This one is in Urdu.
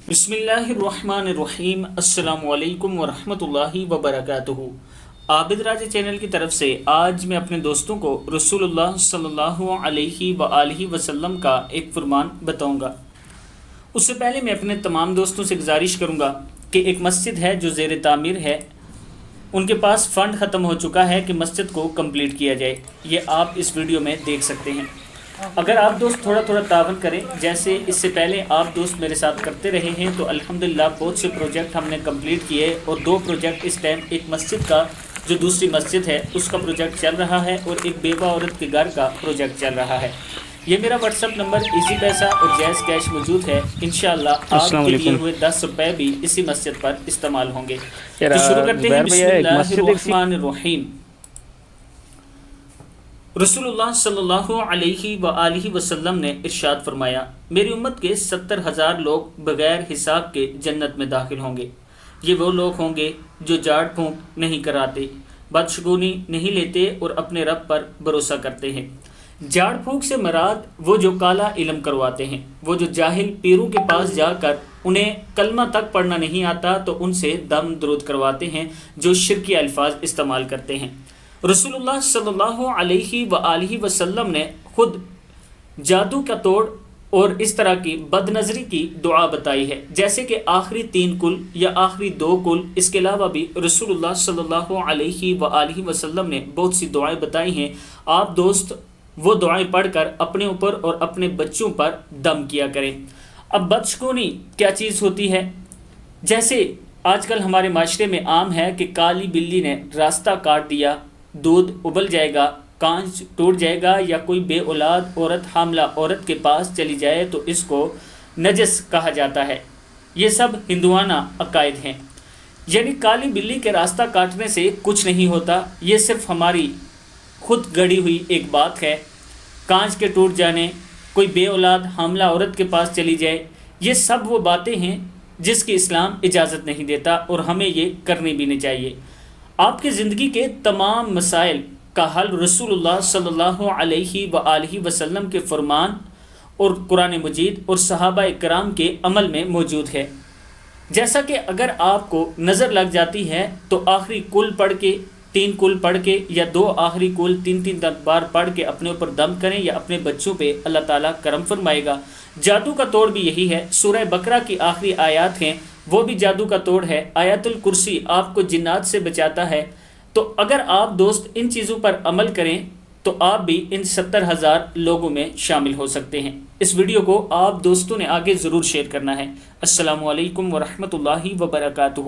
بسم اللہ الرحمن الرحیم۔ السلام علیکم ورحمۃ اللہ وبرکاتہ۔ عابد راج چینل کی طرف سے آج میں اپنے دوستوں کو رسول اللہ صلی اللہ علیہ وآلہ وسلم کا ایک فرمان بتاؤں گا۔ اس سے پہلے میں اپنے تمام دوستوں سے گزارش کروں گا کہ ایک مسجد ہے جو زیر تعمیر ہے، ان کے پاس فنڈ ختم ہو چکا ہے کہ مسجد کو کمپلیٹ کیا جائے۔ یہ آپ اس ویڈیو میں دیکھ سکتے ہیں۔ اگر آپ دوست تھوڑا تعاون کریں، جیسے اس سے پہلے آپ دوست میرے ساتھ کرتے رہے ہیں، تو الحمدللہ بہت سے پروجیکٹ ہم نے کمپلیٹ کیے، اور 2 پروجیکٹ اس ٹائم، ایک مسجد کا جو دوسری مسجد ہے اس کا پروجیکٹ چل رہا ہے، اور ایک بیوہ عورت کے گھر کا پروجیکٹ چل رہا ہے۔ یہ میرا واٹس ایپ نمبر ایزی پیسہ اور جائز کیش موجود ہے۔ انشاءاللہ آپ کے لیے ہوئے 10 روپے بھی اسی مسجد پر استعمال ہوں گے۔ تو شروع کرتے ہیں۔ بسم اللہ الرحمن الرحیم۔ رسول اللہ صلی اللہ علیہ وآلہ وسلم نے ارشاد فرمایا، میری امت کے 70,000 لوگ بغیر حساب کے جنت میں داخل ہوں گے۔ یہ وہ لوگ ہوں گے جو جھاڑ پھونک نہیں کراتے، بدشگونی نہیں لیتے اور اپنے رب پر بھروسہ کرتے ہیں۔ جھاڑ پھونک سے مراد وہ جو کالا علم کرواتے ہیں، وہ جو جاہل پیروں کے پاس جا کر انہیں کلمہ تک پڑھنا نہیں آتا تو ان سے دم درود کرواتے ہیں، جو شرکی الفاظ استعمال کرتے ہیں۔ رسول اللہ صلی اللہ علیہ وآلہ وسلم نے خود جادو کا توڑ اور اس طرح کی بد نظری کی دعا بتائی ہے، جیسے کہ آخری 3 کل یا آخری 2 کل۔ اس کے علاوہ بھی رسول اللہ صلی اللہ علیہ وآلہ وسلم نے بہت سی دعائیں بتائی ہیں۔ آپ دوست وہ دعائیں پڑھ کر اپنے اوپر اور اپنے بچوں پر دم کیا کریں۔ اب بدشگونی کیا چیز ہوتی ہے؟ جیسے آج کل ہمارے معاشرے میں عام ہے کہ کالی بلی نے راستہ کاٹ دیا، دودھ ابل جائے گا، کانچ ٹوٹ جائے گا، یا کوئی بے اولاد عورت حاملہ عورت کے پاس چلی جائے تو اس کو نجس کہا جاتا ہے۔ یہ سب ہندوانہ عقائد ہیں، یعنی کالی بلی کے راستہ کاٹنے سے کچھ نہیں ہوتا، یہ صرف ہماری خود گڑی ہوئی ایک بات ہے۔ کانچ کے ٹوٹ جانے، کوئی بے اولاد حاملہ عورت کے پاس چلی جائے، یہ سب وہ باتیں ہیں جس کی اسلام اجازت نہیں دیتا، اور ہمیں یہ کرنی بھی نہیں چاہیے۔ آپ کی زندگی کے تمام مسائل کا حل رسول اللہ صلی اللہ علیہ وآلہ وسلم کے فرمان اور قرآن مجید اور صحابہ کرام کے عمل میں موجود ہے۔ جیسا کہ اگر آپ کو نظر لگ جاتی ہے تو آخری کل پڑھ کے، 3 کل پڑھ کے، یا 2 آخری کل 3 بار پڑھ کے اپنے اوپر دم کریں، یا اپنے بچوں پہ اللہ تعالیٰ کرم فرمائے گا۔ جادو کا توڑ بھی یہی ہے۔ سورہ بقرہ کی آخری آیات ہیں، وہ بھی جادو کا توڑ ہے۔ آیت الکرسی آپ کو جنات سے بچاتا ہے۔ تو اگر آپ دوست ان چیزوں پر عمل کریں تو آپ بھی ان 70,000 لوگوں میں شامل ہو سکتے ہیں۔ اس ویڈیو کو آپ دوستوں نے آگے ضرور شیئر کرنا ہے۔ السلام علیکم ورحمۃ اللہ وبرکاتہ۔